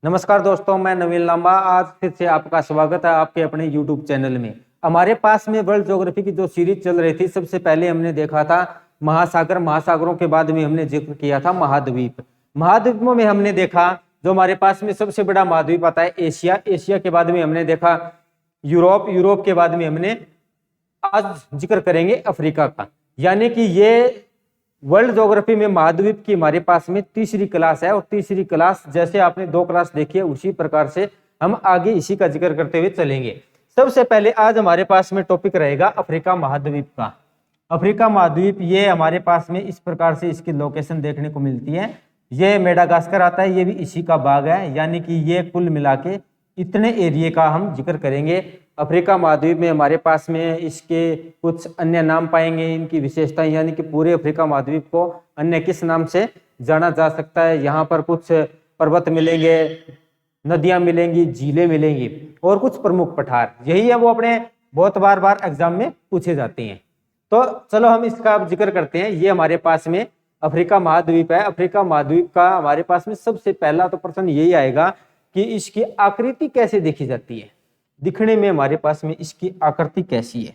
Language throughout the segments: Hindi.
नमस्कार दोस्तों, मैं नवीन लांबा। आज फिर से आपका स्वागत है आपके अपने YouTube चैनल में। हमारे पास में वर्ल्ड ज्योग्राफी की जो सीरीज चल रही थी, सबसे पहले हमने देखा था महासागर। महासागरों के बाद में हमने जिक्र किया था महाद्वीप। महाद्वीपों में हमने देखा जो हमारे पास में सबसे बड़ा महाद्वीप आता है एशिया। एशिया के बाद में हमने देखा यूरोप। यूरोप के बाद में हमने आज जिक्र करेंगे अफ्रीका का। यानी कि ये वर्ल्ड ज्योग्राफी में महाद्वीप की हमारे पास में तीसरी क्लास है। और तीसरी क्लास जैसे आपने 2 क्लास देखी है, उसी प्रकार से हम आगे इसी का जिक्र करते हुए चलेंगे। सबसे पहले आज हमारे पास में टॉपिक रहेगा अफ्रीका महाद्वीप का। अफ्रीका महाद्वीप ये हमारे पास में इस प्रकार से इसकी लोकेशन देखने को मिलती है। ये मेडागास्कर आता है, ये भी इसी का भाग है। यानी कि ये कुल मिला के इतने एरिया का हम जिक्र करेंगे। अफ्रीका महाद्वीप में हमारे पास में इसके कुछ अन्य नाम पाएंगे, इनकी विशेषताएं। यानी कि पूरे अफ्रीका महाद्वीप को अन्य किस नाम से जाना जा सकता है। यहाँ पर कुछ पर्वत मिलेंगे, नदियां मिलेंगी, झीलें मिलेंगी और कुछ प्रमुख पठार। यही है वो अपने बहुत बार एग्जाम में पूछे जाते हैं। तो चलो हम इसका जिक्र करते हैं। ये हमारे पास में अफ्रीका महाद्वीप है। अफ्रीका महाद्वीप का हमारे पास में सबसे पहला तो प्रश्न यही आएगा कि इसकी आकृति कैसे देखी जाती है। दिखने में हमारे पास में इसकी आकृति कैसी है,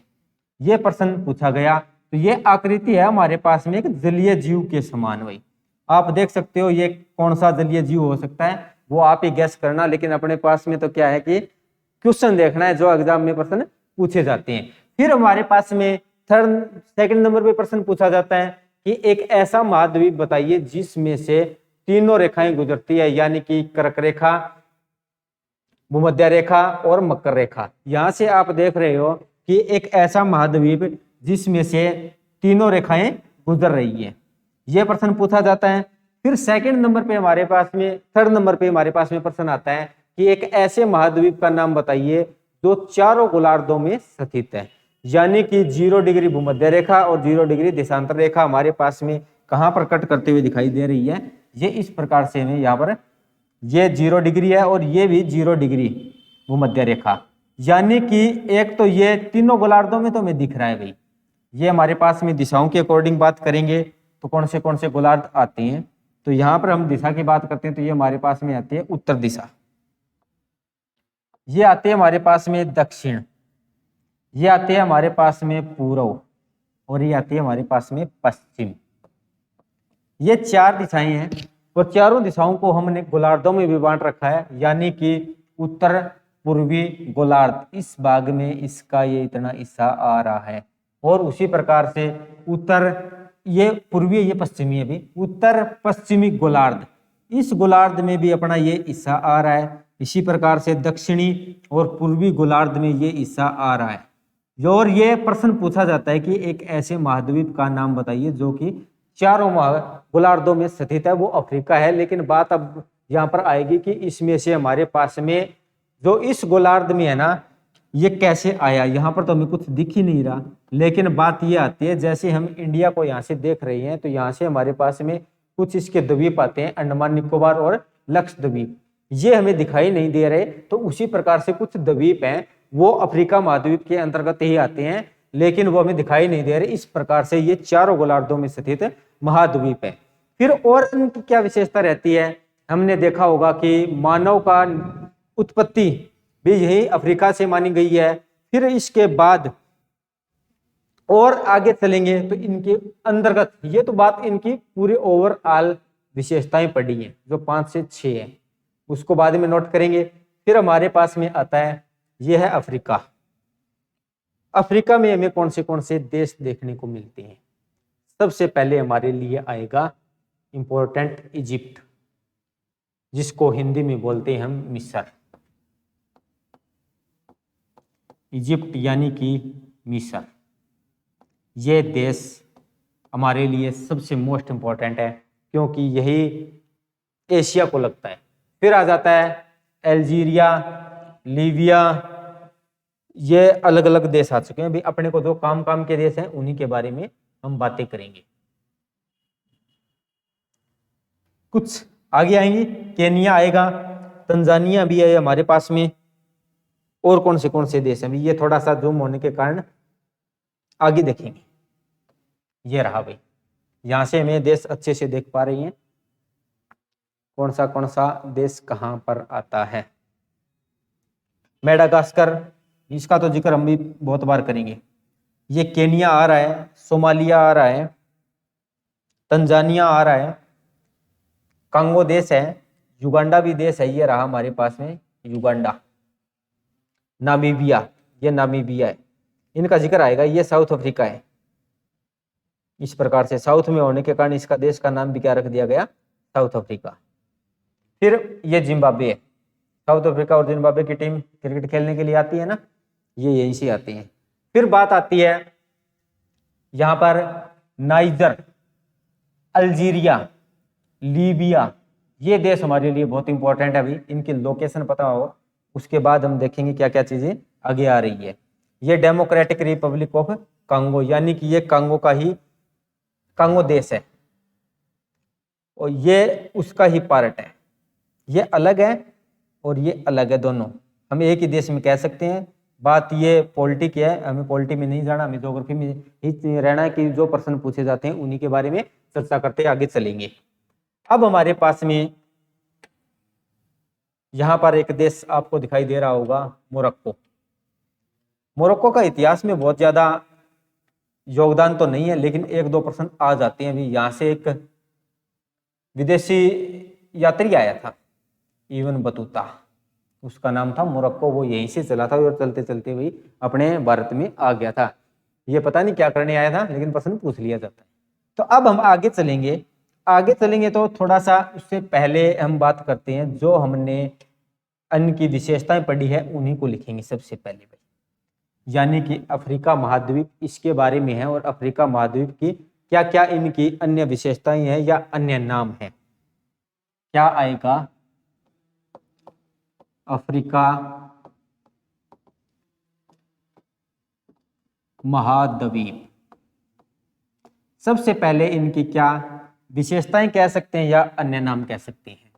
यह प्रश्न पूछा गया। तो ये आकृति है हमारे पास में एक जलीय जीव के समान। वही आप देख सकते हो, ये कौन सा जलीय जीव हो सकता है वो आप ही गैस करना। लेकिन अपने पास में तो क्या है कि क्वेश्चन देखना है जो एग्जाम में प्रश्न पूछे जाते हैं। फिर हमारे पास में सेकंड नंबर पे प्रश्न पूछा जाता है कि एक ऐसा महाद्वीप बताइए जिसमें से तीनों रेखाएं गुजरती है। यानी कि कर्क रेखा, भूमध्य रेखा और मकर रेखा। यहां से आप देख रहे हो कि एक ऐसा महाद्वीप जिसमें से तीनों रेखाएं गुजर रही है, यह प्रश्न पूछा जाता है। फिर सेकंड नंबर पे हमारे पास में, थर्ड नंबर पे हमारे पास में प्रश्न आता है कि एक ऐसे महाद्वीप का नाम बताइए जो चारों गोलार्धों में स्थित है। यानी कि 0 डिग्री भूमध्य रेखा और 0 डिग्री देशांतर रेखा हमारे पास में कहां पर कट करते हुए दिखाई दे रही है। ये इस प्रकार से हमें यहाँ पर ये 0 डिग्री है और ये भी 0 डिग्री भूमध्य रेखा। यानी कि एक तो ये तीनों गोलार्धों में तो हमें दिख रहा है भाई। ये हमारे पास में दिशाओं के अकॉर्डिंग बात करेंगे तो कौन से गोलार्ध आते हैं। तो यहाँ पर हम दिशा की बात करते हैं तो ये हमारे पास में आती है उत्तर दिशा, ये आते हैं हमारे पास में दक्षिण, ये आते हैं हमारे पास में पूर्व और ये आती है हमारे पास में पश्चिम। ये 4 दिशाएं हैं और चारों दिशाओं को हमने गोलार्धों में भी बांट रखा है। यानी कि उत्तर पूर्वी गोलार्ध, इस भाग में इसका ये इतना हिस्सा आ रहा है। और उसी प्रकार से उत्तर, ये पूर्वी, ये पश्चिमी है भी, उत्तर पश्चिमी गोलार्ध, इस गोलार्ध में भी अपना ये हिस्सा आ रहा है। इसी प्रकार से दक्षिणी और पूर्वी गोलार्ध में ये हिस्सा आ रहा है। और ये प्रश्न पूछा जाता है कि एक ऐसे महाद्वीप का नाम बताइए जो कि चारों गोलार्धों में स्थित है, वो अफ्रीका है। लेकिन बात अब यहाँ पर आएगी कि इसमें से हमारे पास में जो इस गोलार्ध में है ना, ये कैसे आया। यहाँ पर तो हमें कुछ दिख ही नहीं रहा। लेकिन बात ये आती है, जैसे हम इंडिया को यहाँ से देख रहे हैं तो यहाँ से हमारे पास में कुछ इसके द्वीप आते हैं, अंडमान निकोबार और लक्षद्वीप, ये हमें दिखाई नहीं दे रहे। तो उसी प्रकार से कुछ द्वीप हैं वो अफ्रीका महाद्वीप के अंतर्गत ही आते हैं, लेकिन वो हमें दिखाई नहीं दे रहे। इस प्रकार से ये चारों गोलार्धों में स्थित महाद्वीप है। फिर और इनकी क्या विशेषता रहती है, हमने देखा होगा कि मानव का उत्पत्ति भी यही अफ्रीका से मानी गई है। फिर इसके बाद और आगे चलेंगे तो इनके अंतर्गत, ये तो बात इनकी पूरी ओवरऑल विशेषताएं पड़ी हैं जो 5 से 6 है, उसको बाद में नोट करेंगे। फिर हमारे पास में आता है, यह है अफ्रीका। अफ्रीका में हमें कौन से देश देखने को मिलते हैं। सबसे पहले हमारे लिए आएगा इंपॉर्टेंट इजिप्ट, जिसको हिंदी में बोलते हैं हम मिस्र। इजिप्ट यानी कि मिस्र, ये देश हमारे लिए सबसे मोस्ट इंपॉर्टेंट है क्योंकि यही एशिया को लगता है। फिर आ जाता है अल्जीरिया, लीबिया, ये अलग अलग देश आ चुके हैं। अभी अपने को जो काम के देश हैं उन्हीं के बारे में हम बातें करेंगे। कुछ आगे आएंगी, केनिया आएगा, तंजानिया भी है हमारे पास में। और कौन से देश हैं, ये थोड़ा सा जूम होने के कारण आगे देखेंगे। ये रहा भाई, यहां से हमें देश अच्छे से देख पा रही हैं। कौन सा देश कहाँ पर आता है? मेडागास्कर, इसका तो जिक्र हम भी बहुत बार करेंगे। ये केनिया आ रहा है, सोमालिया आ रहा है, तंजानिया आ रहा है, कांगो देश है, युगांडा भी देश है, ये रहा हमारे पास में युगांडा, नामीबिया, ये नामीबिया है, इनका जिक्र आएगा। ये साउथ अफ्रीका है। इस प्रकार से साउथ में होने के कारण इसका देश का नाम भी क्या रख दिया गया? South Africa. फिर ये जिम्बाब्वे है। साउथ अफ्रीका और जिम्बाब्वे की टीम क्रिकेट खेलने के लिए आती है ना, ये यहीं से आती है। फिर बात आती है यहाँ पर नाइजर, अल्जीरिया, लीबिया, ये देश हमारे लिए बहुत इंपॉर्टेंट है। अभी इनकी लोकेशन पता हो, उसके बाद हम देखेंगे क्या क्या चीजें आगे आ रही है। ये डेमोक्रेटिक रिपब्लिक ऑफ कांगो, यानी कि ये कांगो का ही कांगो देश है और ये उसका ही पार्ट है। ये अलग है और ये अलग है, दोनों हम एक ही देश में कह सकते हैं। बात ये पॉलिटिक है, हमें पॉलिटी में नहीं जाना, हमें ज्योग्राफी में ही रहना है कि जो प्रश्न पूछे जाते हैं उन्हीं के बारे में चर्चा करते आगे चलेंगे। अब हमारे पास में यहाँ पर एक देश आपको दिखाई दे रहा होगा, मोरक्को। मोरक्को का इतिहास में बहुत ज्यादा योगदान तो नहीं है, लेकिन एक दो प्रश्न आ जाते हैं। अभी यहाँ से एक विदेशी यात्री आया था, इब्न बतूता, उसका नाम था मोरक्को। वो यहीं से चला था और चलते चलते वही अपने भारत में आ गया था। ये पता नहीं क्या करने आया था, लेकिन प्रश्न पूछ लिया जाता है। तो अब हम आगे चलेंगे तो थोड़ा सा उससे पहले हम बात करते हैं, जो हमने अन्य की विशेषताएं पढ़ी है उन्हीं को लिखेंगे सबसे पहले भाई। यानी कि अफ्रीका महाद्वीप इसके बारे में है, और अफ्रीका महाद्वीप की क्या क्या इनकी अन्य विशेषताएं हैं या अन्य नाम है। क्या आएगा? अफ्रीका महाद्वीप। सबसे पहले इनकी क्या विशेषताएं कह सकते हैं या अन्य नाम कह सकते हैं?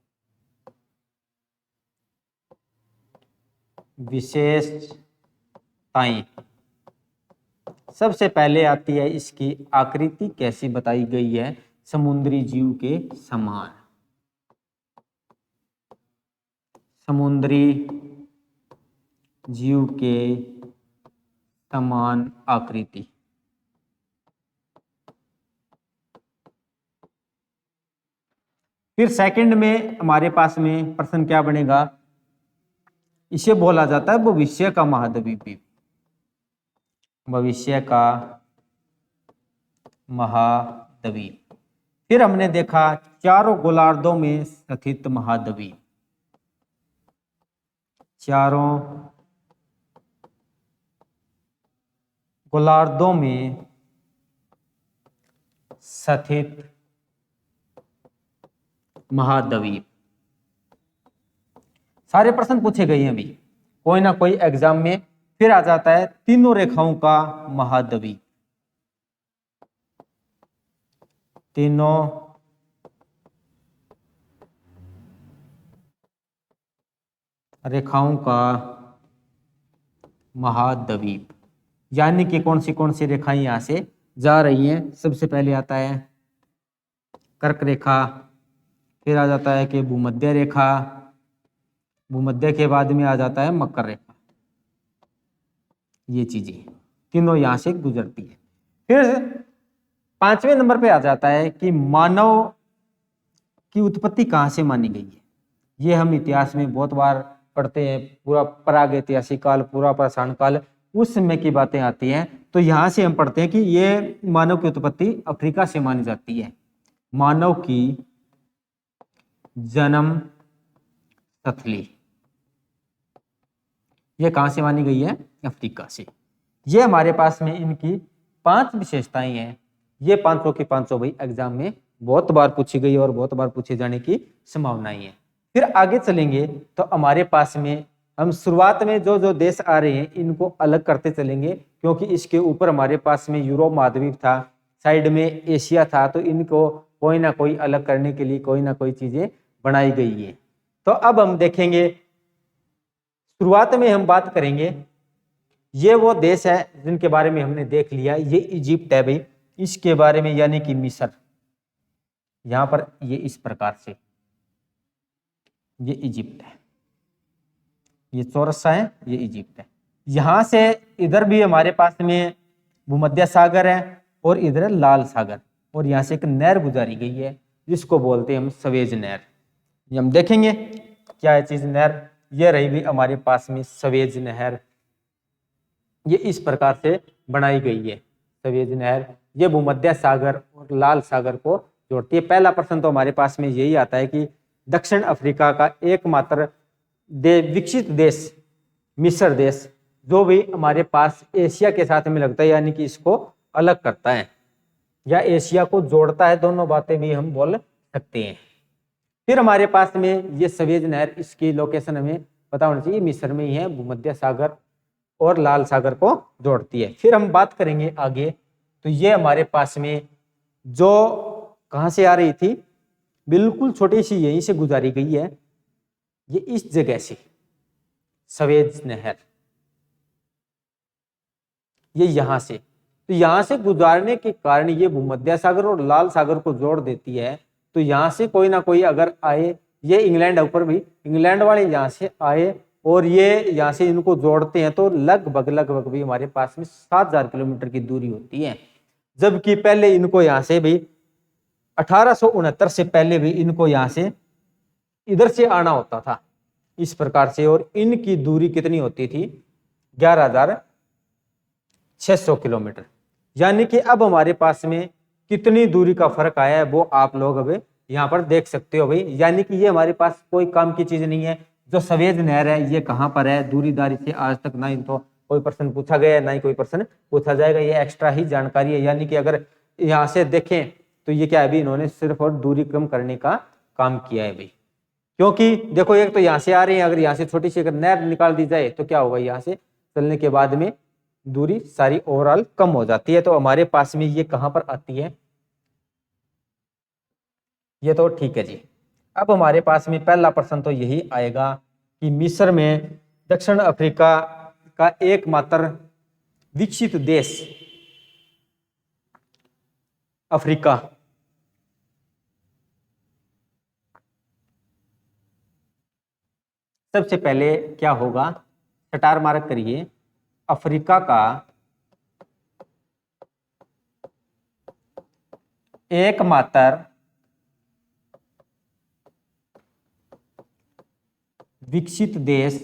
विशेषताएं सबसे पहले आती है इसकी आकृति कैसी बताई गई है? समुद्री जीव के समान, समुद्री जीव के समान आकृति। फिर सेकंड में हमारे पास में प्रश्न क्या बनेगा? इसे बोला जाता है भविष्य का महाद्वीप भी, भविष्य का महाद्वीप। फिर हमने देखा चारों गोलार्धों में स्थित महाद्वीप, चारों गोलार्धों में स्थित महाद्वीप। सारे प्रश्न पूछे गए हैं अभी, कोई ना कोई एग्जाम में। फिर आ जाता है तीनों रेखाओं का महाद्वीप, तीनों रेखाओं का महाद्वीप। यानी कि कौन सी रेखाएं यहां से जा रही हैं? सबसे पहले आता है कर्क रेखा, फिर आ जाता है कि भूमध्य रेखा, भूमध्य के बाद में आ जाता है मकर रेखा। ये चीजें तीनों यहां से गुजरती है। फिर पांचवें नंबर पे आ जाता है कि मानव की उत्पत्ति कहां से मानी गई है। ये हम इतिहास में बहुत बार पढ़ते हैं, पूरा प्रागैतिहासिक काल, पूरा पाषाण काल, उस समय की बातें आती हैं। तो यहां से हम पढ़ते हैं कि ये मानव की उत्पत्ति अफ्रीका से मानी जाती है। मानव की जन्म स्थली ये कहां से मानी गई है? अफ्रीका से। ये हमारे पास में इनकी 5 विशेषताएं हैं। ये 500 की 500 भाई एग्जाम में बहुत बार पूछी गई और बहुत बार पूछे जाने की संभावनाएं हैं। फिर आगे चलेंगे तो हमारे पास में हम शुरुआत में जो जो देश आ रहे हैं इनको अलग करते चलेंगे, क्योंकि इसके ऊपर हमारे पास में यूरोप महाद्वीप था, साइड में एशिया था, तो इनको कोई ना कोई अलग करने के लिए कोई ना कोई चीजें बनाई गई है। तो अब हम देखेंगे, शुरुआत में हम बात करेंगे, ये वो देश है जिनके बारे में हमने देख लिया। ये इजिप्ट है भाई, इसके बारे में, यानी कि मिस्र। यहां पर ये इस प्रकार से ये इजिप्ट है, ये चौरस है, ये इजिप्ट है। यहां से इधर भी हमारे पास में भूमध्य सागर है और इधर लाल सागर, और यहां से एक नहर गुजारी गई है जिसको बोलते हैं हम सवेज नहर। ये हम देखेंगे क्या है चीज नहर। ये रही भी हमारे पास में सवेज नहर, ये इस प्रकार से बनाई गई है सवेज नहर। ये भूमध्य सागर और लाल सागर को जोड़ती है। पहला प्रश्न तो हमारे पास में यही आता है कि दक्षिण अफ्रीका का एकमात्र विकसित देश मिस्र देश, जो भी हमारे पास एशिया के साथ में लगता है, यानी कि इसको अलग करता है या एशिया को जोड़ता है, दोनों बातें भी हम बोल सकते हैं। फिर हमारे पास में ये सवेज नहर, इसकी लोकेशन हमें पता होना चाहिए, मिस्र में ही है, भूमध्य सागर और लाल सागर को जोड़ती है। फिर हम बात करेंगे आगे, तो ये हमारे पास में जो कहां से आ रही थी, बिल्कुल छोटी सी यहीं से गुजारी गई है, ये इस जगह से सवेज नहर, ये यहां से, तो यहां से गुजारने के कारण ये भूमध्य सागर और लाल सागर को जोड़ देती है। तो यहां से कोई ना कोई अगर आए, ये इंग्लैंड ऊपर भी, इंग्लैंड वाले यहां से आए और ये यहाँ से इनको जोड़ते हैं, तो लगभग भी हमारे पास में 7000 किलोमीटर की दूरी होती है। जबकि पहले इनको यहाँ से भी 1869 से पहले भी इनको यहाँ से इधर से आना होता था इस प्रकार से, और इनकी दूरी कितनी होती थी, 11600 किलोमीटर। यानी कि अब हमारे पास में कितनी दूरी का फर्क आया है वो आप लोग अब यहाँ पर देख सकते हो भाई। यानी कि ये हमारे पास कोई काम की चीज नहीं है। जो सवेज नहर है ये कहाँ पर है, दूरीदारी से आज तक ना इनको कोई प्रश्न पूछा गया है, ना ही कोई प्रश्न पूछा जाएगा। ये एक्स्ट्रा ही जानकारी है। यानी कि अगर यहाँ से देखें तो ये क्या है, अभी इन्होंने सिर्फ और दूरी कम करने का काम किया है भाई। क्योंकि देखो, एक तो यहाँ से आ रहे हैं, अगर यहाँ से छोटी सी अगर नहर निकाल दी जाए तो क्या होगा, यहाँ से चलने के बाद में दूरी सारी ओवरऑल कम हो जाती है। तो हमारे पास में ये कहाँ पर आती है, ये तो ठीक है जी। अब हमारे पास में पहला प्रश्न तो यही आएगा कि मिस्र में दक्षिण अफ्रीका का एकमात्र विकसित देश अफ्रीका, सबसे पहले क्या होगा, स्टार मार्क करिए, अफ्रीका का एकमात्र विकसित देश।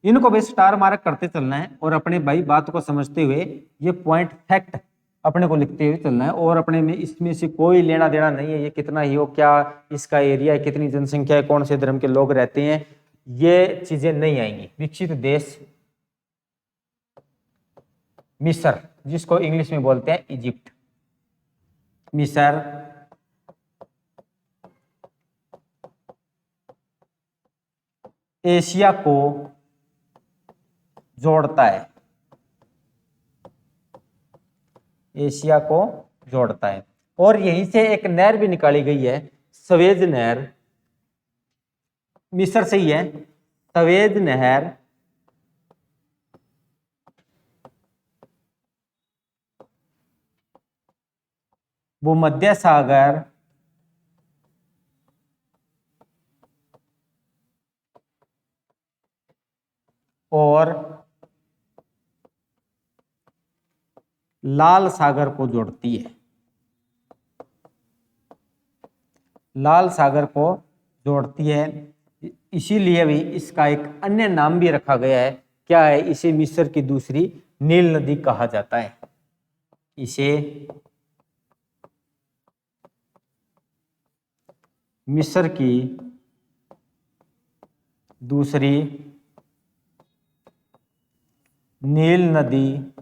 इनको भी स्टार मार्क करते चलना है और अपने भाई बात को समझते हुए ये पॉइंट फैक्ट अपने को लिखते हुए चलना है, और अपने में इसमें से कोई लेना देना नहीं है। ये कितना ही हो, क्या इसका एरिया है, कितनी जनसंख्या है, कौन से धर्म के लोग रहते हैं, ये चीजें नहीं आएंगी। विकसित देश मिस्र, जिसको इंग्लिश में बोलते हैं इजिप्ट, मिस्र एशिया को जोड़ता है, एशिया को जोड़ता है। और यहीं से एक नहर भी निकाली गई है, सवेज नहर, मिस्र से ही है। सवेज नहर भूमध्य सागर और लाल सागर को जोड़ती है, लाल सागर को जोड़ती है। इसीलिए भी इसका एक अन्य नाम भी रखा गया है, क्या है, इसे मिस्र की दूसरी नील नदी कहा जाता है। इसे मिस्र की दूसरी नील नदी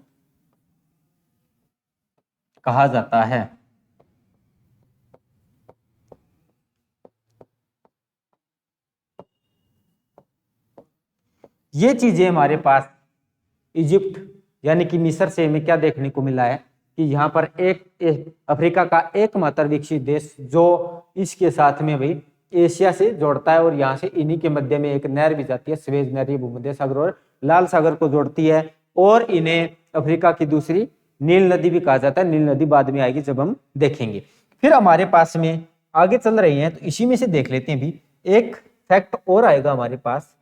कहा जाता है। ये चीजें हमारे पास इजिप्ट यानी कि मिस्र से हमें क्या देखने को मिला है कि यहाँ पर एक अफ्रीका का एकमात्र विकसित देश जो इसके साथ में भाई एशिया से जोड़ता है, और यहाँ से इन्हीं के मध्य में एक नहर भी जाती है, स्वेज नहर, भूमध्य सागर और लाल सागर को जोड़ती है, और इन्हें अफ्रीका की दूसरी नील नदी भी कहा जाता है। नील नदी बाद में आएगी जब हम देखेंगे। फिर हमारे पास में आगे चल रही है, तो इसी में से देख लेते हैं भी। एक फैक्ट और आएगा हमारे पास,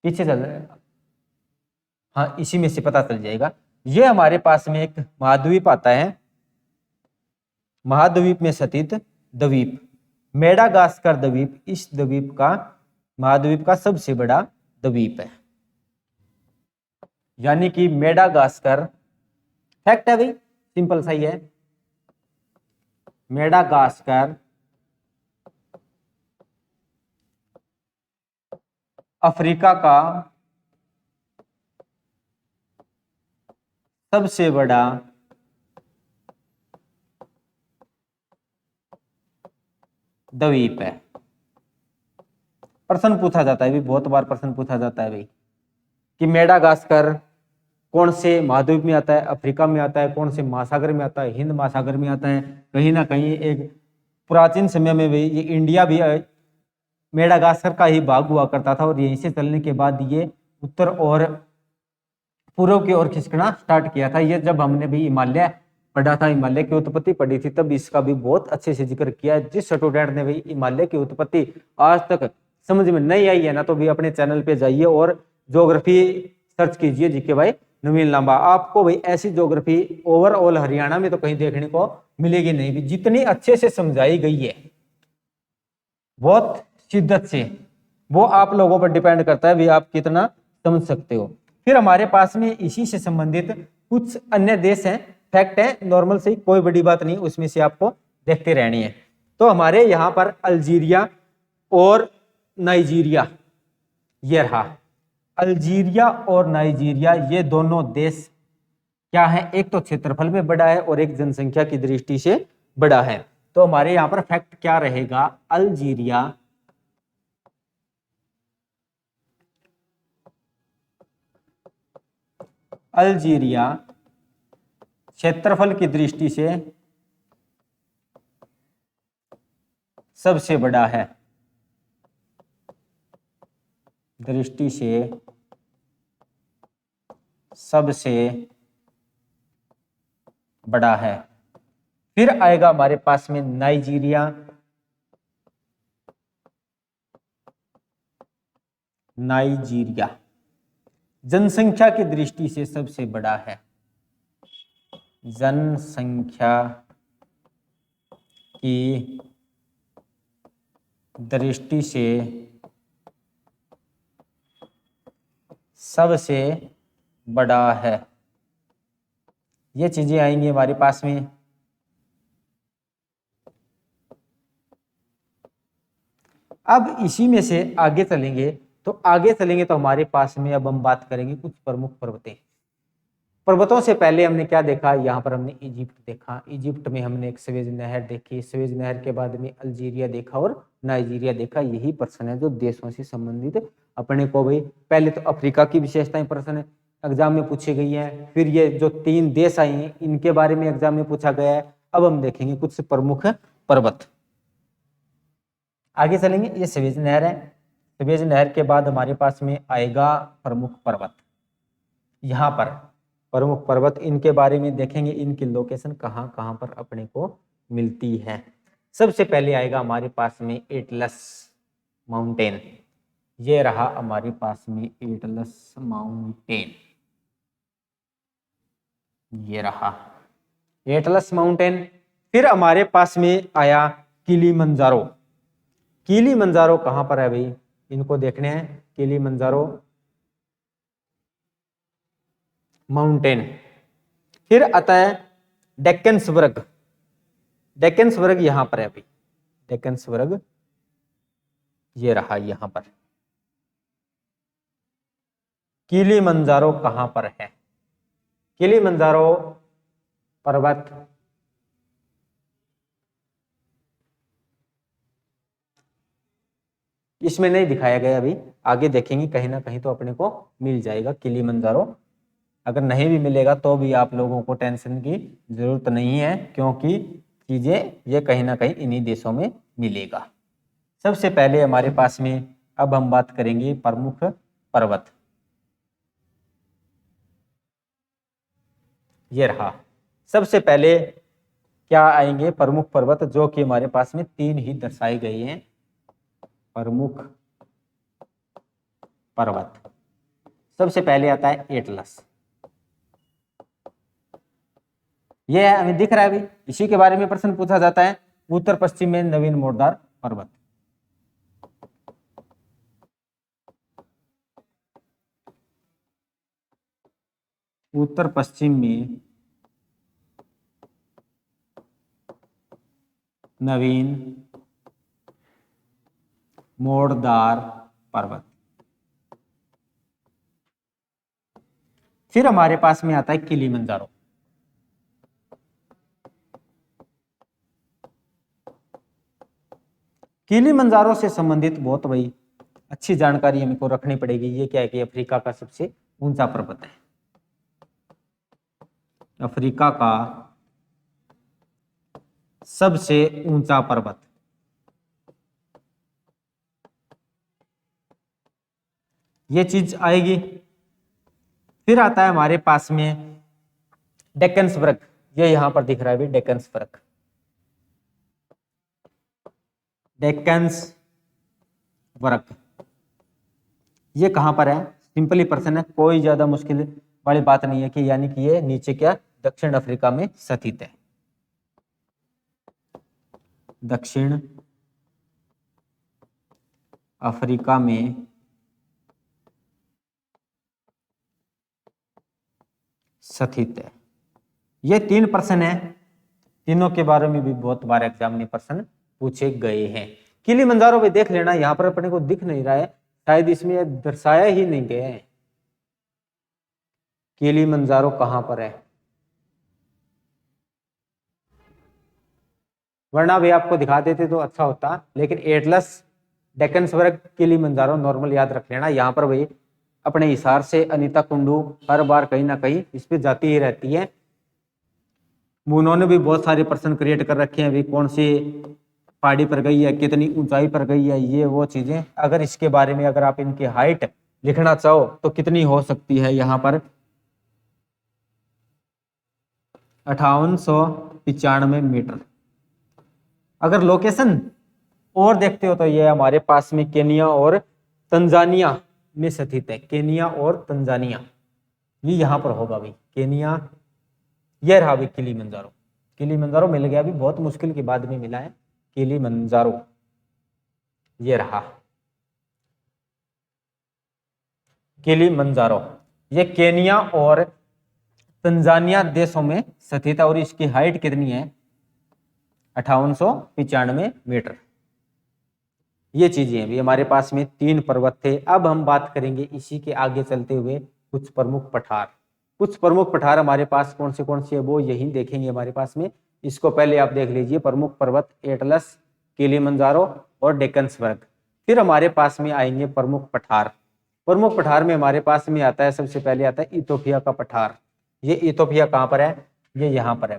पीछे चल रहा है, हाँ इसी में से पता चल जाएगा। ये हमारे पास में एक महाद्वीप आता है, महाद्वीप में स्थित द्वीप मेडागास्कर द्वीप, इस द्वीप का, महाद्वीप का सबसे बड़ा द्वीप है, यानी कि मेडागास्कर। फैक्ट है भाई, सिंपल सा ही है। मेडागास्कर अफ्रीका का सबसे बड़ा द्वीप है। प्रश्न पूछा जाता है भी, बहुत बार प्रश्न पूछा जाता है भाई कि मेडागास्कर कौन से महाद्वीप में आता है, अफ्रीका में आता है, कौन से महासागर में आता है, हिंद महासागर में आता है। कहीं ना कहीं एक प्राचीन समय में भी ये इंडिया भी मेडागास्कर का ही भाग हुआ करता था, और यहीं से चलने के बाद ये उत्तर और पूर्व की ओर खिसकना स्टार्ट किया था। ये जब हमने भी हिमालय पढ़ा था, हिमालय की उत्पत्ति पढ़ी थी, तब इसका भी बहुत अच्छे से जिक्र किया है। जिस स्टूडेंट ने भी हिमालय की उत्पत्ति आज तक समझ में नहीं आई है ना, तो भी अपने चैनल पे जाइए और ज्योग्राफी सर्च कीजिए जीके भाई नवीन लांबा। आपको भाई ऐसी ज्योग्राफी ओवरऑल हरियाणा में तो कहीं देखने को मिलेगी नहीं भी, जितनी अच्छे से समझाई गई है बहुत शिद्दत से, वो आप लोगों पर डिपेंड करता है भी आप कितना समझ सकते हो। फिर हमारे पास में इसी से संबंधित कुछ अन्य देश हैं, फैक्ट है नॉर्मल से, कोई बड़ी बात नहीं, उसमें से आपको देखते रहनी है। तो हमारे यहाँ पर अल्जीरिया और नाइजीरिया, ये रहा अल्जीरिया और नाइजीरिया, ये दोनों देश क्या है, एक तो क्षेत्रफल में बड़ा है और एक जनसंख्या की दृष्टि से बड़ा है। तो हमारे यहाँ पर फैक्ट क्या रहेगा, अल्जीरिया अल्जीरिया क्षेत्रफल की दृष्टि से सबसे बड़ा है, दृष्टि से सबसे बड़ा है। फिर आएगा हमारे पास में नाइजीरिया, नाइजीरिया जनसंख्या की दृष्टि से सबसे बड़ा है, जनसंख्या की दृष्टि से सबसे बड़ा है। ये चीजें आएंगी हमारे पास में। अब इसी में से आगे चलेंगे, तो आगे चलेंगे तो हमारे पास में अब हम बात करेंगे कुछ प्रमुख पर्वतें। पर्वतों से पहले हमने क्या देखा, यहाँ पर हमने इजिप्ट देखा, इजिप्ट में हमने एक स्वेज नहर देखी, स्वेज नहर के बाद में अल्जीरिया देखा और नाइजीरिया देखा। यही प्रश्न है जो देशों से संबंधित अपने को भाई, पहले तो अफ्रीका की विशेषताएं प्रश्न एग्जाम में पूछी गई है, फिर ये जो 3 देश आए हैं इनके बारे में एग्जाम में पूछा गया है। अब हम देखेंगे कुछ प्रमुख पर्वत। आगे चलेंगे, ये स्वेज नहर है, स्वेज नहर के बाद हमारे पास में आएगा प्रमुख पर्वत। यहाँ पर प्रमुख पर्वत, इनके बारे में देखेंगे, इनकी लोकेशन कहाँ कहाँ पर अपने को मिलती है। सबसे पहले आएगा हमारे पास में एटलस माउंटेन, ये रहा हमारे पास में एटलस माउंटेन, ये रहा एटलस माउंटेन। फिर हमारे पास में आया किलीमंजारो, किलीमंजारो कहाँ पर है भाई, इनको देखने हैं, किलीमंजारो माउंटेन। फिर आता है डेक्कन स्वर्ग, डेक्कन स्वर्ग यहां पर है अभी, डेक्कन स्वर्ग ये रहा यहां पर। किलीमंजारो कहां पर है, किलीमंजारो पर्वत इसमें नहीं दिखाया गया अभी, आगे देखेंगे कहीं ना कहीं तो अपने को मिल जाएगा किलीमंजारो। अगर नहीं भी मिलेगा तो भी आप लोगों को टेंशन की जरूरत नहीं है, क्योंकि चीजें ये कहीं ना कहीं इन्हीं देशों में मिलेगा। सबसे पहले हमारे पास में अब हम बात करेंगे प्रमुख पर्वत, ये रहा। सबसे पहले क्या आएंगे, प्रमुख पर्वत, जो कि हमारे पास में 3 ही दर्शाए गए हैं। प्रमुख पर्वत। सबसे पहले आता है एटलस। ये हमें दिख रहा है अभी, इसी के बारे में प्रश्न पूछा जाता है। उत्तर पश्चिम में नवीन मोड़दार पर्वत। उत्तर पश्चिम में नवीन मोड़दार पर्वत। फिर हमारे पास में आता है किलीमंजारो। किलीमंजारो से संबंधित बहुत बड़ी अच्छी जानकारी हमको रखनी पड़ेगी। ये क्या है कि अफ्रीका का सबसे ऊंचा पर्वत है। अफ्रीका का सबसे ऊंचा पर्वत। ये चीज आएगी। फिर आता है हमारे पास में डेक्कनसबर्ग। ये यहां पर दिख रहा है भी, डेक्कनसबर्ग। डेक्कनसबर्ग ये कहां पर है? सिंपली प्रश्न है, कोई ज्यादा मुश्किल वाली बात नहीं है कि यानी कि ये नीचे क्या दक्षिण अफ्रीका में स्थित है। दक्षिण अफ्रीका में स्थित है। ये 3 प्रश्न है, तीनों के बारे में भी बहुत बार एग्जाम में प्रश्न पूछे गए हैं। किलीमंजारो भी देख लेना, यहां पर अपने को दिख नहीं रहा है, शायद इसमें यह दर्शाया ही नहीं गया है। किलीमंजारो कहां पर है, वरना भी आपको दिखा देते तो अच्छा होता। लेकिन एटलस, डेक्कनसबर्ग, किलीमंजारो नॉर्मल याद रख लेना। यहाँ पर वही अपने हिसार से अनीता कुंडू हर बार कहीं ना कहीं इस पे जाती ही रहती है। उन्होंने भी बहुत सारे प्रश्न क्रिएट कर रखे हैं, अभी कौन सी पहाड़ी पर गई है, कितनी ऊंचाई पर गई है, ये वो चीजें। अगर इसके बारे में अगर आप इनकी हाइट लिखना चाहो तो कितनी हो सकती है, यहाँ पर 5895 मीटर। अगर लोकेशन और देखते हो तो ये हमारे पास में केनिया और तंजानिया में स्थित है। केनिया और तंजानिया ये यहां पर होगा भाई, केनिया। ये रहा भाई किलीमंजारो। किलीमंजारो मिल गया, अभी बहुत मुश्किल के बाद में मिला है किलीमंजारो। ये रहा किलीमंजारो। ये केनिया और तंजानिया देशों में स्थित है और इसकी हाइट कितनी है? 5895 मीटर। ये चीजें अभी हमारे पास में 3 पर्वत थे। अब हम बात करेंगे इसी के आगे चलते हुए कुछ प्रमुख पठार। कुछ प्रमुख पठार हमारे पास कौन से है वो यही देखेंगे हमारे पास में। इसको पहले आप देख लीजिए, प्रमुख पर्वत एटलस, किलीमंजारो और डेक्कनसबर्ग। फिर हमारे पास में आएंगे प्रमुख पठार। प्रमुख पठार में हमारे पास में आता है, सबसे पहले आता है इथोपिया का पठार। ये इथोपिया कहाँ पर है? ये यहाँ पर है।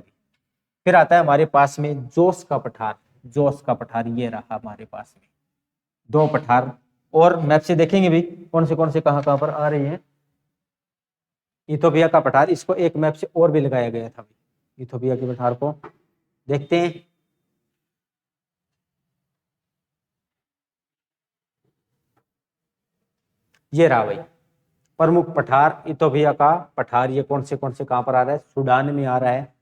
फिर आता है हमारे पास में जोस का पठार। जोस का पठार ये रहा हमारे पास में। 2 पठार और मैप से देखेंगे भी कौन से कहां पर आ रही है। इथोपिया का पठार, इसको एक मैप से और भी लगाया गया था। इथोपिया के पठार को देखते हैं। ये रहा भाई प्रमुख पठार इथोपिया का पठार। ये कौन से कहां पर आ रहा है? सूडान में आ रहा है,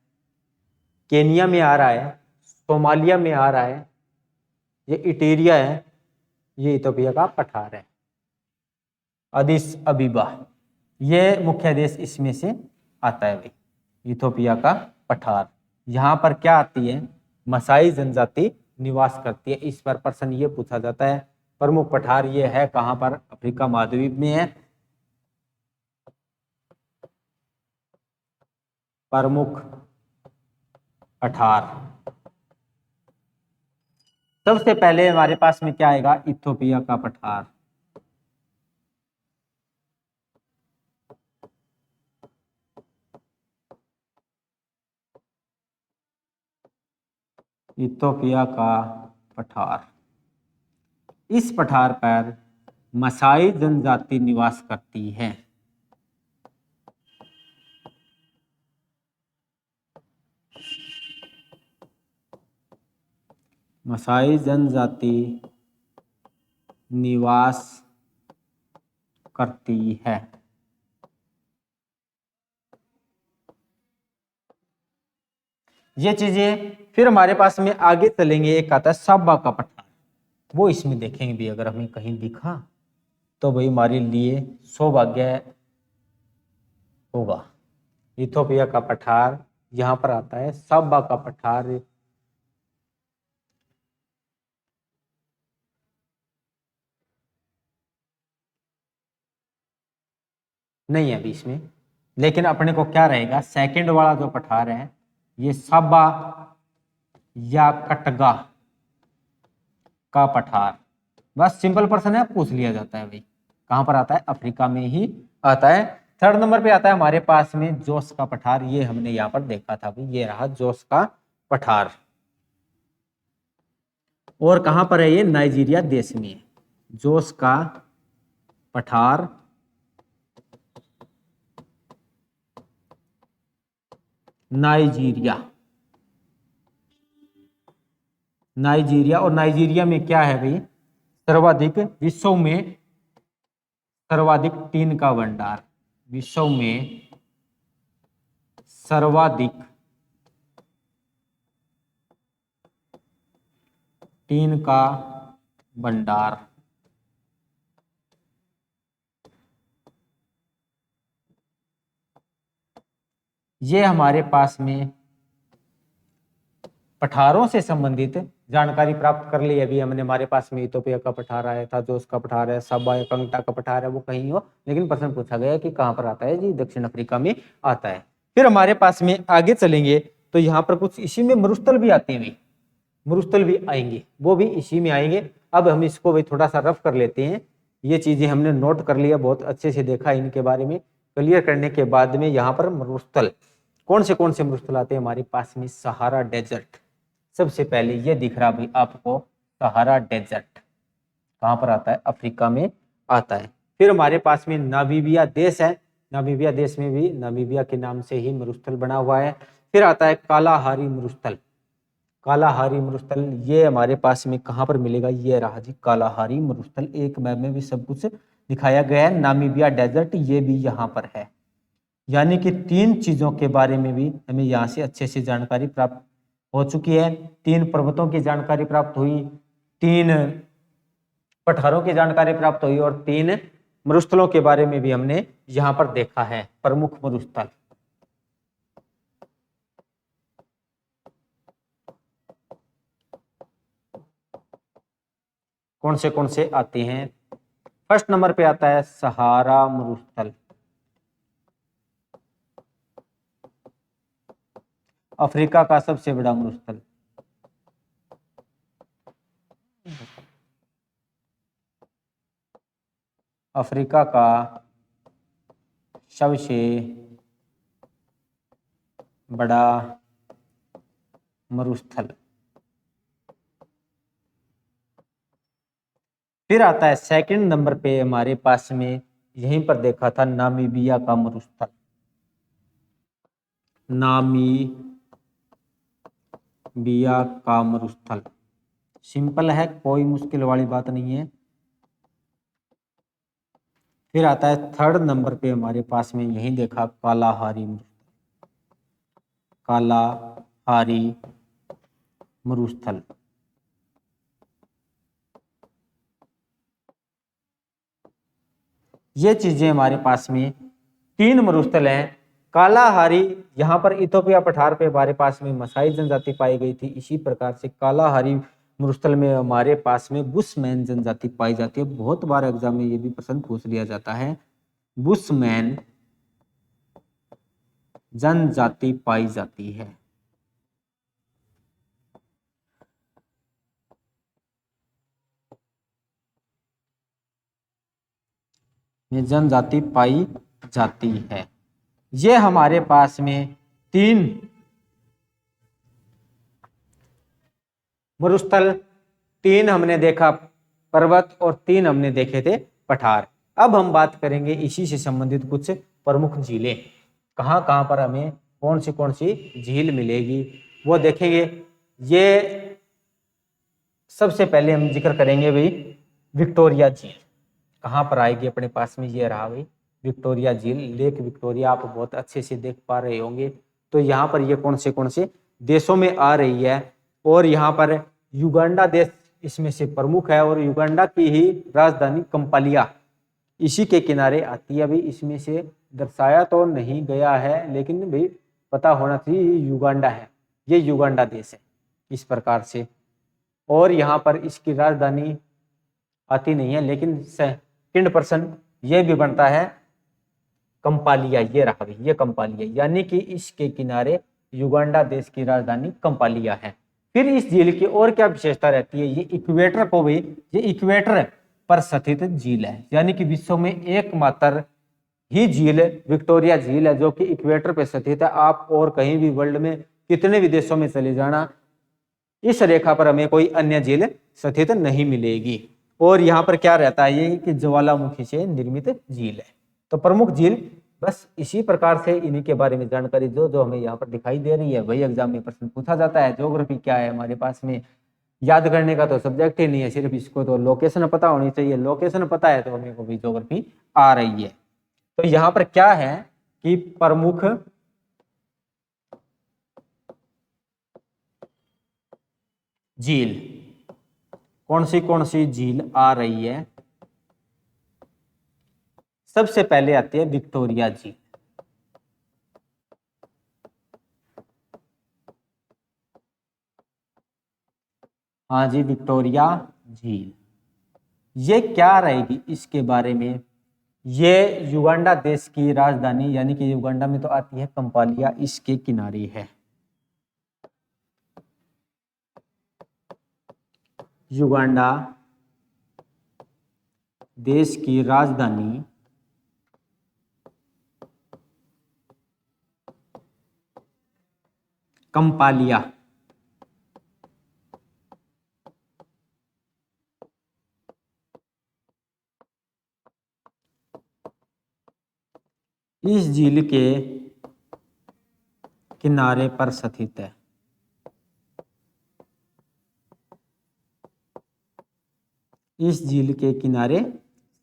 केनिया में आ रहा है, सोमालिया में आ रहा है, ये इटीरिया है, ये इथोपिया का पठार है। अदिस अबीबा ये मुख्य देश इसमें से आता है भाई, इथोपिया का पठार। यहाँ पर क्या आती है? मसाई जनजाति निवास करती है। इस पर प्रश्न ये पूछा जाता है। प्रमुख पठार ये है कहाँ पर? अफ्रीका महाद्वीप में है। प्रमुख पठार सबसे पहले हमारे पास में क्या आएगा? इथोपिया का पठार। इथोपिया का पठार। इस पठार पर मसाई जनजाति निवास करती है। मसाई जनजाति निवास करती है। ये चीजें फिर हमारे पास में आगे चलेंगे, एक आता है साबा का पठार, वो इसमें देखेंगे भी, अगर हमें कहीं दिखा तो भाई हमारे लिए सौभाग्य होगा। इथोपिया का पठार यहां पर आता है, साबा का पठार नहीं है अभी इसमें, लेकिन अपने को क्या रहेगा, सेकंड वाला जो पठार है ये साबा या कटगा का पठार, बस सिंपल पर्सन है, पूछ लिया जाता है भाई कहां पर आता है, अफ्रीका में ही आता है। थर्ड नंबर पे आता है हमारे पास में जोस का पठार, ये हमने यहाँ पर देखा था भाई, ये रहा जोस का पठार। और कहां पर है ये, नाइजीरिया देश में, जोस का पठार नाइजीरिया। नाइजीरिया, और नाइजीरिया में क्या है भाई, सर्वाधिक विश्व में सर्वाधिक टीन का भंडार, विश्व में सर्वाधिक टीन का भंडार। ये हमारे पास में पठारों से संबंधित जानकारी प्राप्त कर ली। अभी हमने, हमारे पास में इथोपिया का पठार आया था, जोस का पठार है, साबा या कंगटा का पठार है, वो कहीं हो, लेकिन प्रश्न पूछा गया कि कहां पर आता है जी, दक्षिण अफ्रीका में आता है। फिर हमारे पास में आगे चलेंगे तो यहाँ पर कुछ इसी में मरुस्थल भी आते हैं, मरुस्थल भी आएंगे, वो भी इसी में आएंगे। अब हम इसको भी थोड़ा सा रफ कर लेते हैं, ये चीजें हमने नोट कर लिया, बहुत अच्छे से देखा इनके बारे में, क्लियर करने के बाद में यहाँ पर मरुस्थल कौन से मरुस्थल आते हैं हमारे पास में, सहारा डेजर्ट सबसे पहले ये दिख रहा भाई आपको, सहारा डेजर्ट कहां पर आता है, अफ्रीका में आता है। फिर हमारे पास में नामीबिया देश है, नामीबिया देश में भी नामीबिया के नाम से ही मरुस्थल बना हुआ है। फिर आता है कालाहारी मरुस्थल, कालाहारी मरुस्थल ये हमारे पास में कहां पर मिलेगा, ये रहा जी कालाहारी मरुस्थल, एक मैप में भी सब कुछ दिखाया गया है। नामीबिया डेजर्ट ये भी यहाँ पर है, यानी कि तीन चीजों के बारे में भी हमें यहाँ से अच्छे से जानकारी प्राप्त हो चुकी है। तीन पर्वतों की जानकारी प्राप्त हुई, तीन पठारों की जानकारी प्राप्त हुई, और तीन मरुस्थलों के बारे में भी हमने यहाँ पर देखा है, प्रमुख मरुस्थल। कौन से आते हैं, फर्स्ट नंबर पे आता है सहारा मरुस्थल, अफ्रीका का सबसे बड़ा मरुस्थल। अफ्रीका का सबसे बड़ा मरुस्थल। फिर आता है सेकंड नंबर पे हमारे पास में, यहीं पर देखा था, नामीबिया का मरुस्थल, नामीबिया का मरुस्थल, सिंपल है, कोई मुश्किल वाली बात नहीं है। फिर आता है थर्ड नंबर पे हमारे पास में, यहीं देखा, कालाहारी मरुस्थल, कालाहारी मरुस्थल। ये चीजें हमारे पास में तीन मरुस्थल हैं। कालाहारी, यहाँ पर इथोपिया पठार पे हमारे पास में मसाई जनजाति पाई गई थी, इसी प्रकार से कालाहारी मरुस्थल में हमारे पास में बुशमैन जनजाति पाई जाती है। बहुत बार एग्जाम में ये भी प्रश्न पूछ लिया जाता है, बुशमैन जनजाति पाई जाती है। ये जनजाति पाई जाती है। ये हमारे पास में तीन मरुस्थल, तीन हमने देखा पर्वत, और तीन हमने देखे थे पठार। अब हम बात करेंगे इसी से संबंधित कुछ प्रमुख झीलें, कहाँ कहाँ पर हमें कौन सी झील मिलेगी वो देखेंगे। ये सबसे पहले हम जिक्र करेंगे भाई विक्टोरिया झील, कहाँ पर आएगी अपने पास में, ये रहा भाई विक्टोरिया झील, लेक विक्टोरिया, आप बहुत अच्छे से देख पा रहे होंगे। तो यहाँ पर ये कौन से देशों में आ रही है, और यहाँ पर युगांडा देश इसमें से प्रमुख है, और युगांडा की ही राजधानी कंपालिया इसी के किनारे आती है। भाई इसमें से दर्शाया तो नहीं गया है, लेकिन भाई पता होना चाहिए युगांडा है, ये युगांडा देश है इस प्रकार से। और यहाँ पर इसकी राजधानी आती नहीं है, लेकिन सेकंड पर्सन ये भी बनता है कंपालिया, ये रहा भाई ये कंपालिया, यानी कि इसके किनारे युगांडा देश की राजधानी कंपालिया है। फिर इस झील की और क्या विशेषता रहती है, ये इक्वेटर को भी, ये इक्वेटर पर स्थित झील है, यानी कि विश्व में एकमात्र ही झील विक्टोरिया झील है जो कि इक्वेटर पर स्थित है। आप और कहीं भी वर्ल्ड में कितने भी देशों में चले जाना, इस रेखा पर हमें कोई अन्य झील स्थित नहीं मिलेगी। और यहाँ पर क्या रहता है, ये कि ज्वालामुखी से निर्मित झील है। तो प्रमुख झील बस इसी प्रकार से इन्हीं के बारे में जानकारी जो जो हमें यहाँ पर दिखाई दे रही है वही एग्जाम में प्रश्न पूछा जाता है। ज्योग्राफी क्या है हमारे पास में, याद करने का तो सब्जेक्ट ही नहीं है, सिर्फ इसको तो लोकेशन पता होनी चाहिए, लोकेशन पता है तो हमें को भी ज्योग्राफी आ रही है। तो यहाँ पर क्या है कि प्रमुख झील कौन सी झील आ रही है, सबसे पहले आती है विक्टोरिया झील। हाँ जी विक्टोरिया झील, ये क्या रहेगी इसके बारे में, ये युगांडा देश की राजधानी यानी कि युगांडा में तो आती है कंपालिया, इसके किनारे है। युगांडा देश की राजधानी कंपालिया, इस झील के किनारे पर स्थित है। इस झील के किनारे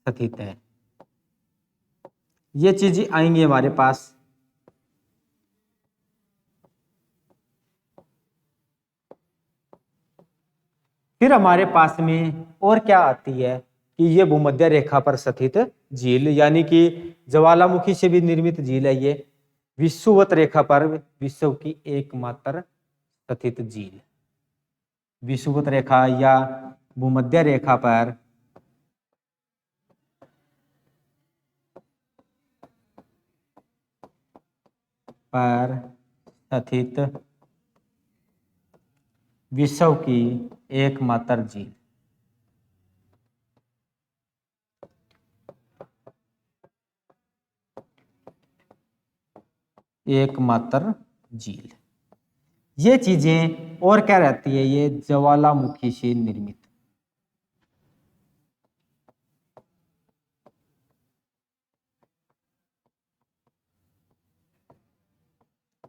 स्थित है। ये चीजें आएंगी हमारे पास। फिर हमारे पास में और क्या आती है कि ये भूमध्य रेखा पर स्थित झील, यानी कि ज्वालामुखी से भी निर्मित झील है ये, विषुवत रेखा पर विश्व की एकमात्र स्थित झील। विषुवत रेखा या भूमध्य रेखा पर स्थित विश्व की एकमात्र झील। एकमात्र झील, ये चीजें और क्या रहती है, ये ज्वालामुखी से निर्मित,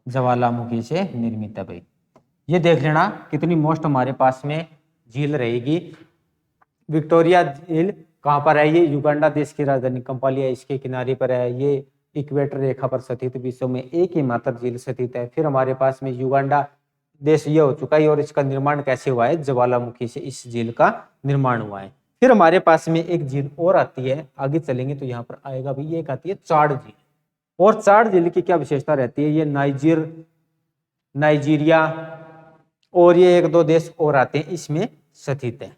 ज्वालामुखी से निर्मित है भाई। ये देख लेना कितनी मोस्ट हमारे पास में झील रहेगी। विक्टोरिया झील कहाँ पर है, ये युगांडा देश की राजधानी कंपालिया इसके किनारे पर है। ये इक्वेटर रेखा पर स्थित विश्व में एक ही मात्र झील स्थित है। फिर हमारे पास में युगांडा देश ये हो चुका है, और इसका निर्माण कैसे हुआ है, ज्वालामुखी से इस झील का निर्माण हुआ है। फिर हमारे पास में एक झील और आती है, आगे चलेंगे तो यहाँ पर आएगा भाई, एक आती है चाड झील। और चाड झील की क्या विशेषता रहती है, ये नाइजीरिया और ये एक दो देश और आते हैं इसमें स्थित है।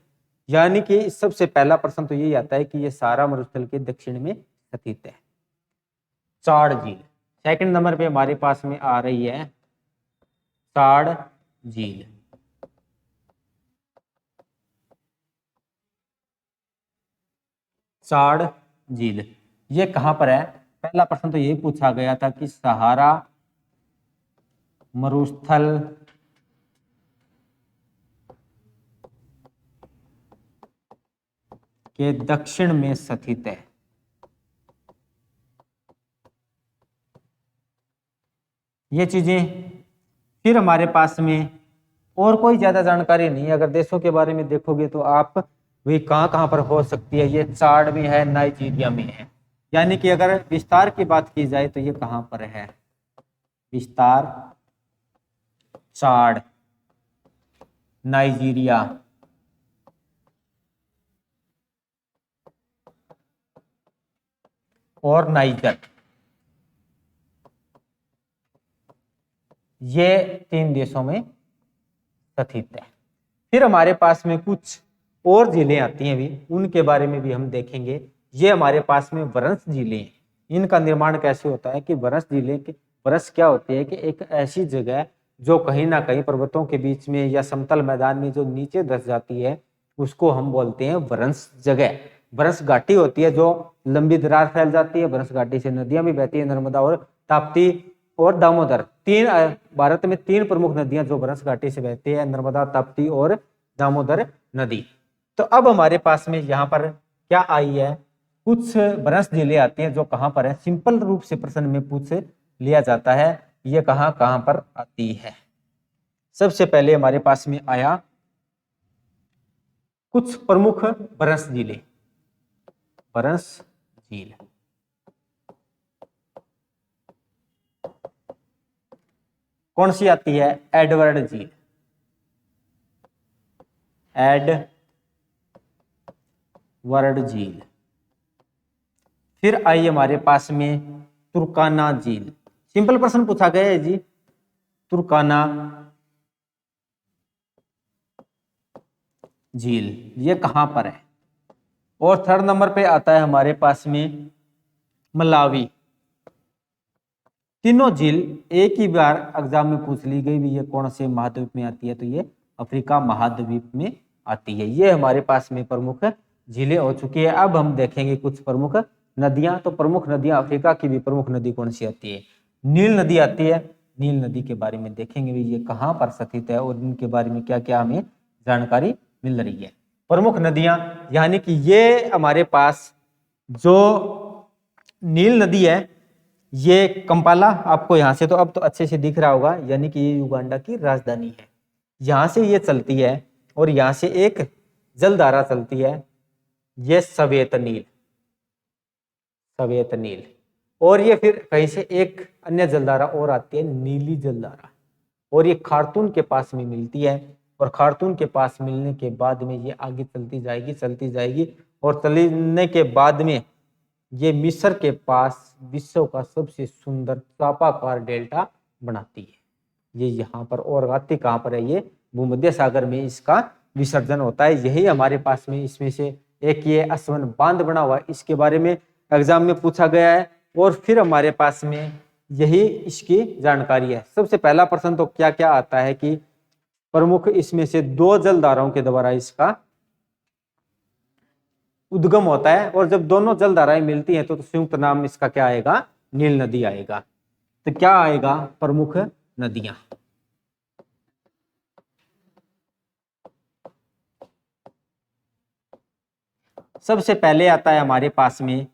यानी कि सबसे पहला प्रश्न तो यही आता है कि ये सारा मरुस्थल के दक्षिण में स्थित है चाड झील। सेकंड नंबर पे हमारे पास में आ रही है चाड झील। चाड झील ये कहां पर है, पहला प्रश्न तो यही पूछा गया था कि सहारा मरुस्थल के दक्षिण में स्थित है। ये चीजें फिर हमारे पास में और कोई ज्यादा जानकारी नहीं है। अगर देशों के बारे में देखोगे तो आप वही कहाँ कहाँ पर हो सकती है, ये चाड में है, नाइजीरिया में है। यानी कि अगर विस्तार की बात की जाए तो ये कहाँ पर है, विस्तार, चाड, नाइजीरिया, और नाइजर, ये 3 देशों में स्थित है। फिर हमारे पास में कुछ और झीलें आती हैं, भी उनके बारे में भी हम देखेंगे। ये हमारे पास में वरंस झीलें हैं। इनका निर्माण कैसे होता है कि वरंस झीलें के, वरंस क्या होती है कि एक ऐसी जगह जो कहीं ना कहीं पर्वतों के बीच में या समतल मैदान में जो नीचे धस जाती है, उसको हम बोलते हैं वरंस जगह। वरंस घाटी होती है जो लंबी दरार फैल जाती है। वरंस घाटी से नदियां भी बहती है, नर्मदा और ताप्ती और दामोदर। भारत में 3 प्रमुख नदियां जो वरंस घाटी से बहती है, नर्मदा, ताप्ती और दामोदर नदी। तो अब हमारे पास में यहाँ पर क्या आई है, कुछ वरंस झीलें आती हैं जो कहाँ पर है। सिंपल रूप से प्रश्न में पूछ लिया जाता है, ये कहाँ कहाँ पर आती है। सबसे पहले हमारे पास में आया कुछ प्रमुख वरंस झीलें। वरंस झील, कौन सी आती है, एडवर्ड झील, एडवर्ड झील। फिर आई हमारे पास में तुर्काना झील। सिंपल प्रश्न पूछा गया है जी, तुर्काना झील ये कहां पर है। और थर्ड नंबर पे आता है हमारे पास में मलावी। तीनों झील एक ही बार एग्जाम में पूछ ली गई भी, ये कौन से महाद्वीप में आती है, तो ये अफ्रीका महाद्वीप में आती है। ये हमारे पास में प्रमुख झीलें हो चुकी है। अब हम देखेंगे कुछ प्रमुख नदियां। तो प्रमुख नदियां, अफ्रीका की भी प्रमुख नदी कौन सी आती है, नील नदी आती है। नील नदी के बारे में देखेंगे भी, ये कहाँ पर स्थित है और इनके बारे में क्या क्या हमें जानकारी मिल रही है। प्रमुख नदियां यानी कि ये हमारे पास जो नील नदी है, ये कंपाला, आपको यहां से तो अब तो अच्छे से दिख रहा होगा, यानी कि ये युगांडा की राजधानी है। यहां से ये चलती है और यहां से एक जलधारा चलती है, ये सवेत नील, सवेत नील। और ये फिर कहीं से एक अन्य जलधारा और आती है, नीली जलधारा, और ये खार्तून के पास में मिलती है। और खार्तून के पास मिलने के बाद में ये आगे चलती जाएगी, चलती जाएगी, और चलने के बाद में ये मिस्र के पास विश्व का सबसे सुंदर चापाकार डेल्टा बनाती है। ये यहाँ पर, और आती कहाँ पर है, ये भूमध्य सागर में इसका विसर्जन होता है। यही हमारे पास में इसमें से एक ये असवन बांध बना हुआ है, इसके बारे में एग्जाम में पूछा गया है। और फिर हमारे पास में यही इसकी जानकारी है। सबसे पहला प्रश्न तो क्या क्या आता है कि प्रमुख इसमें से 2 जलधाराओं के द्वारा इसका उद्गम होता है, और जब दोनों जलधाराएं मिलती हैं तो संयुक्त नाम इसका क्या आएगा, नील नदी आएगा। तो क्या आएगा, प्रमुख नदियां। सबसे पहले आता है हमारे पास में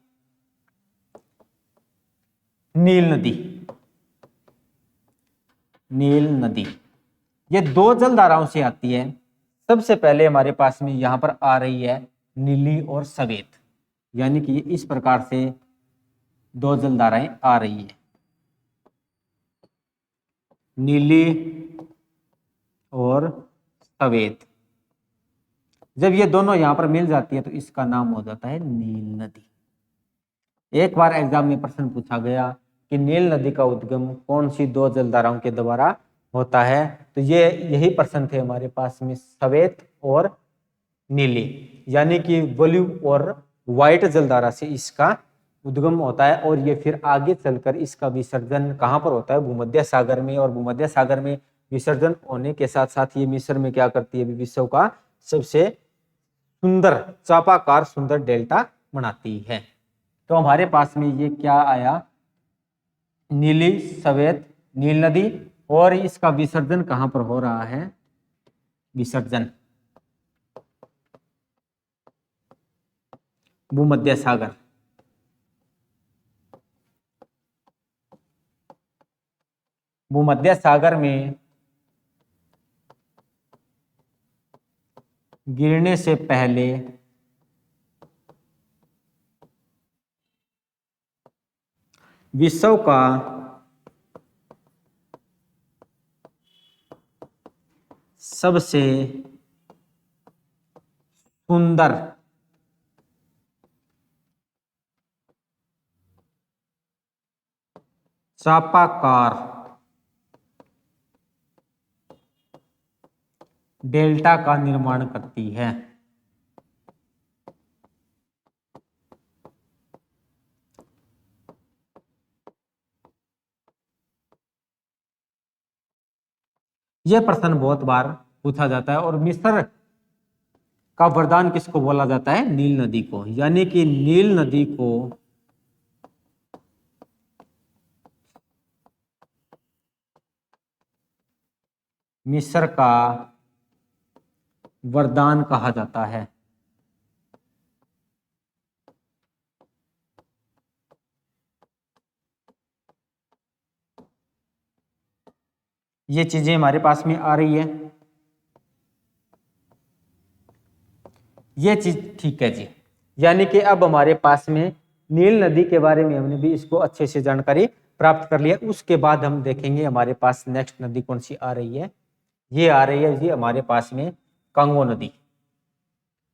नील नदी। नील नदी ये 2 जलधाराओं से आती है। सबसे पहले हमारे पास में यहां पर आ रही है नीली और सवेत, यानी कि इस प्रकार से 2 जलधाराएं आ रही है, नीली और सवेत। जब ये दोनों यहां पर मिल जाती है तो इसका नाम हो जाता है नील नदी। एक बार एग्जाम में प्रश्न पूछा गया कि नील नदी का उद्गम कौन सी 2 जलधाराओं के द्वारा होता है, तो ये यही प्रश्न थे हमारे पास में, सवेत और नीली, यानी कि ब्लू और व्हाइट जलधारा से इसका उद्गम होता है। और ये फिर आगे चलकर इसका विसर्जन कहाँ पर होता है, भूमध्य सागर में। और भूमध्य सागर में विसर्जन होने के साथ साथ ये मिस्र में क्या करती है, विश्व का सबसे सुंदर चापाकार सुंदर डेल्टा बनाती है। तो हमारे पास में ये क्या आया, नीली सवेत नील नदी। और इसका विसर्जन कहां पर हो रहा है, विसर्जन भूमध्य सागर। भूमध्य सागर में गिरने से पहले विश्व का सबसे सुंदर चापाकार डेल्टा का निर्माण करती है। यह प्रश्न बहुत बार पूछा जाता है। और मिस्र का वरदान किसको बोला जाता है? नील नदी को। यानी कि नील नदी को मिस्र का वरदान कहा जाता है। ये चीजें हमारे पास में आ रही है। ये चीज ठीक है जी। यानी कि अब हमारे पास में नील नदी के बारे में हमने भी इसको अच्छे से जानकारी प्राप्त कर लिया। उसके बाद हम देखेंगे हमारे पास नेक्स्ट नदी कौन सी आ रही है। ये आ रही है जी हमारे पास में कांगो नदी।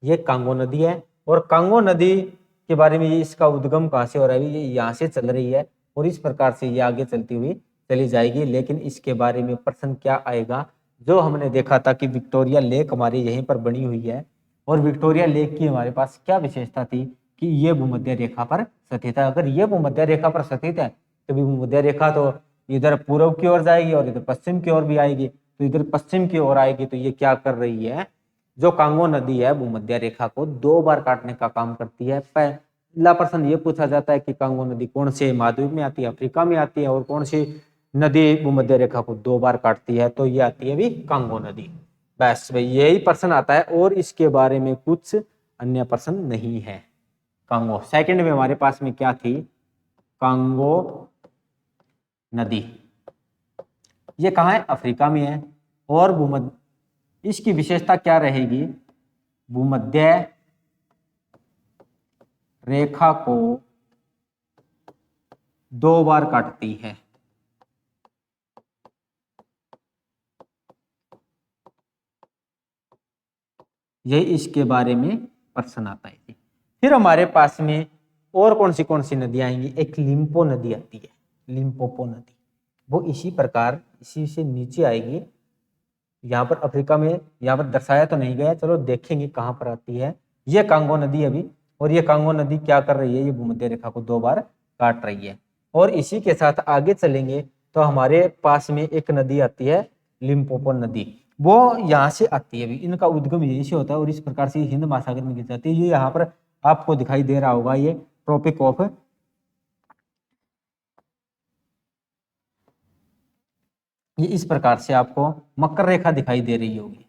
ये कांगो नदी है। और कांगो नदी के बारे में ये इसका उद्गम कहाँ से हो रहा है? ये यहाँ से चल रही है और इस प्रकार से ये आगे चलती हुई चली जाएगी। लेकिन इसके बारे में प्रश्न क्या आएगा? जो हमने देखा था कि विक्टोरिया लेक हमारी यहीं पर बनी हुई है और विक्टोरिया लेक की हमारे पास क्या विशेषता थी कि ये भूमध्य रेखा पर स्थित है। अगर ये भूमध्य रेखा पर स्थित है तो भूमध्य रेखा तो इधर पूर्व की ओर जाएगी और इधर पश्चिम की ओर भी आएगी। तो इधर पश्चिम की ओर आएगी तो ये क्या कर रही है? जो कांगो नदी है भूमध्य रेखा को 2 बार काटने का काम करती है। पहला प्रश्न ये पूछा जाता है कि कांगो नदी कौन से महाद्वीप में आती है? अफ्रीका में आती है। और कौन सी नदी भूमध्य रेखा को 2 बार काटती है? तो ये आती है भी कांगो नदी। बस भाई यही प्रश्न आता है और इसके बारे में कुछ अन्य प्रश्न नहीं है। कांगो सेकंड में हमारे पास में क्या थी? कांगो नदी। ये कहाँ है? अफ्रीका में है। और भूमध्य इसकी विशेषता क्या रहेगी? भूमध्य रेखा को 2 बार काटती है। यही इसके बारे में प्रश्न आता है। फिर हमारे पास में और कौन सी नदियां आएंगी? एक लिम्पो नदी आती है, लिम्पोपो नदी। वो इसी प्रकार इसी से नीचे आएगी। यहाँ पर अफ्रीका में यहाँ पर दर्शाया तो नहीं गया, चलो देखेंगे कहाँ पर आती है। ये कांगो नदी अभी। और ये कांगो नदी क्या कर रही है? ये भूमध्य रेखा को 2 बार काट रही है। और इसी के साथ आगे चलेंगे तो हमारे पास में एक नदी आती है लिम्पोपो नदी। वो यहाँ से आती है। इनका उद्गम यहीं से होता है और इस प्रकार से हिंद महासागर में गिर जाती है। ये यहाँ पर आपको दिखाई दे रहा होगा, ये ट्रॉपिक ऑफ, ये इस प्रकार से आपको मकर रेखा दिखाई दे रही होगी,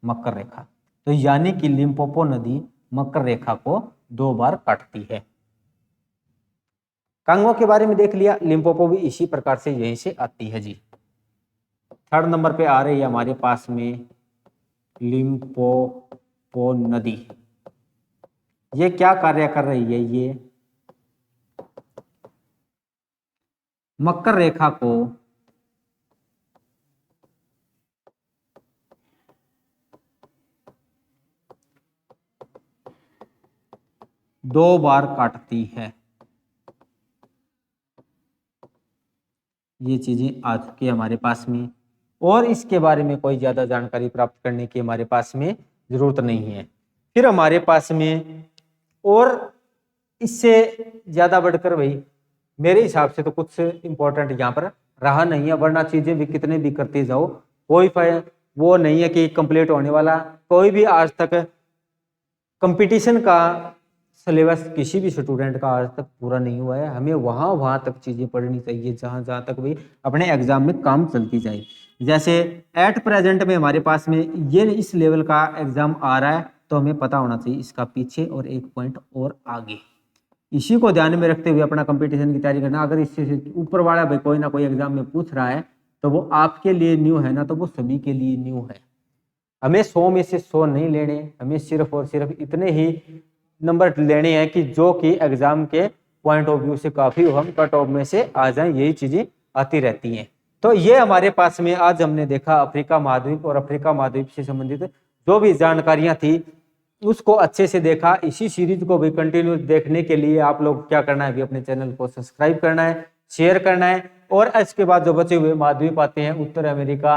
मकर रेखा। तो यानी कि लिम्पोपो नदी मकर रेखा को 2 बार काटती है। कांगो के बारे में देख लिया, लिम्पोपो भी इसी प्रकार से यहीं से आती है जी। थर्ड नंबर पे आ रही है हमारे पास में लिम्पोपो नदी। ये क्या कार्य कर रही है? ये मकर रेखा को 2 बार काटती है। ये चीजें आ चुकी है हमारे पास में और इसके बारे में कोई ज्यादा जानकारी प्राप्त करने की हमारे पास में जरूरत नहीं है। फिर हमारे पास में और इससे ज्यादा बढ़कर भाई मेरे हिसाब से तो कुछ इंपॉर्टेंट यहाँ पर रहा नहीं है। वरना चीजें भी कितने भी करते जाओ कोई वो नहीं है कि कंप्लीट होने वाला। कोई भी आज तक कंपटीशन का सिलेबस किसी भी स्टूडेंट का आज तक पूरा नहीं हुआ है। हमें वहां तक चीजें पढ़नी चाहिए जहां तक भी अपने एग्जाम में काम चलती जाए। जैसे एट प्रेजेंट में हमारे पास में ये इस लेवल का एग्जाम आ रहा है तो हमें पता होना चाहिए इसका पीछे और 1 पॉइंट और आगे। इसी को ध्यान में रखते हुए अपना कंपटीशन की तैयारी करना। अगर इससे ऊपर वाला भाई कोई ना कोई एग्जाम में पूछ रहा है तो वो आपके लिए न्यू है ना, तो वो सभी के लिए न्यू है। हमें 100 में से 100 नहीं लेने, हमें सिर्फ और सिर्फ इतने ही नंबर लेने हैं कि जो कि एग्जाम के पॉइंट ऑफ व्यू से काफी हम कट ऑफ में से आ जाएं, यही चीजें आती रहती हैं। तो ये हमारे पास में आज हमने देखा अफ्रीका महाद्वीप और अफ्रीका महाद्वीप से संबंधित जो भी जानकारियां थी उसको अच्छे से देखा। इसी सीरीज को भी कंटिन्यू देखने के लिए आप लोग क्या करना है, अभी अपने चैनल को सब्सक्राइब करना है, शेयर करना है। और इसके बाद जो बचे हुए महाद्वीप आते हैं, उत्तर अमेरिका,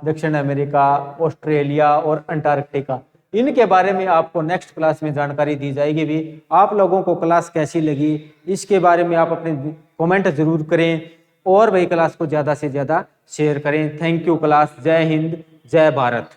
दक्षिण अमेरिका, ऑस्ट्रेलिया और अंटार्कटिका, इनके बारे में आपको नेक्स्ट क्लास में जानकारी दी जाएगी। भी आप लोगों को क्लास कैसी लगी इसके बारे में आप अपने कमेंट जरूर करें और वही क्लास को ज़्यादा से ज़्यादा शेयर करें। Thank you class. जय हिंद, जय भारत।